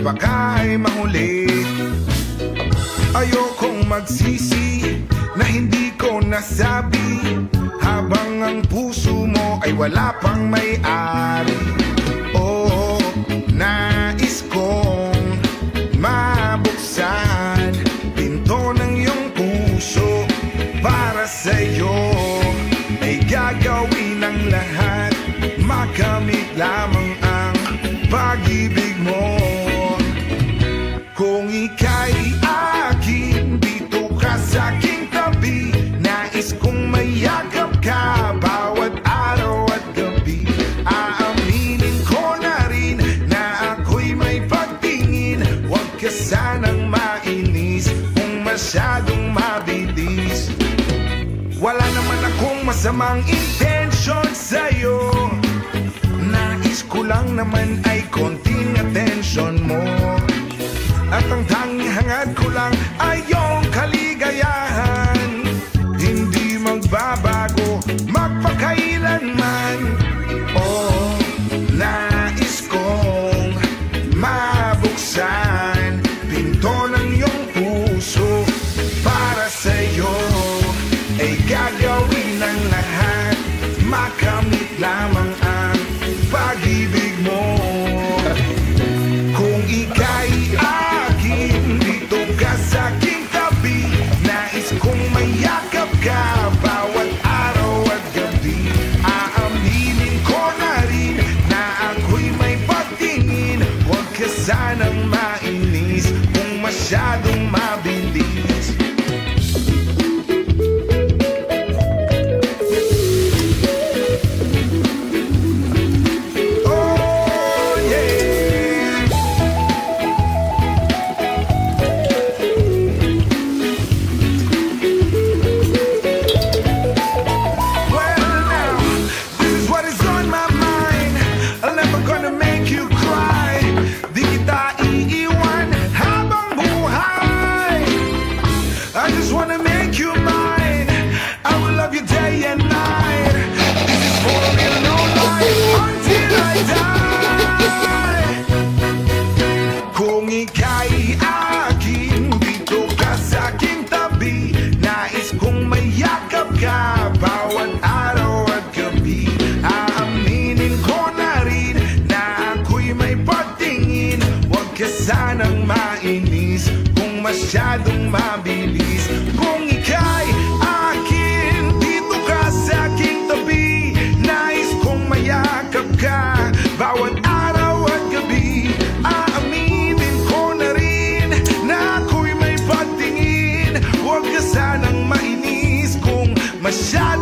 baka ay mahuli. Ayokong magsisi na hindi ko nasabi, habang ang puso mo ay wala pang may-ari. Oh, nais kong mabuksan pinto ng iyong puso para sa'yo. Ay gagawin ang lahat, makamit lamang ang pag-ibig mo. Kung ika'y akin, dito ka sa'king tabi. Nais kong mayakap ka bawat araw at gabi. Aaminin ko na rin na ako'y may pagtingin. Huwag ka sanang mainis kung masyadong mabilis. Wala naman akong masamang intensyon sa'yo. Nais ko lang naman ay konting atensyon mo. At ang tanging hangad ko lang ay iyong kaligayahan. Hindi magbabago magpakailanman. Oh, nais kong mabuksan pinto ng iyong puso para sa'yo. Ay gagawin ang lahat, makamit lamang ang pag-ibig mo. Kung ika'y akin, dito ka sa'king tabi. Nais kong mayakap ka bawat araw at gabi. Aaminin ko na rin na ako'y may pagtingin. Huwag ka sanang mainis kung masyadong mabilis. Kung ika'y akin, dito ka sa'king tabi. Nais kong mayakap ka bawat araw at gabi. Aaminin ko na rin na ako'y may pagtingin. Huwag ka sanang mainis kung masyadong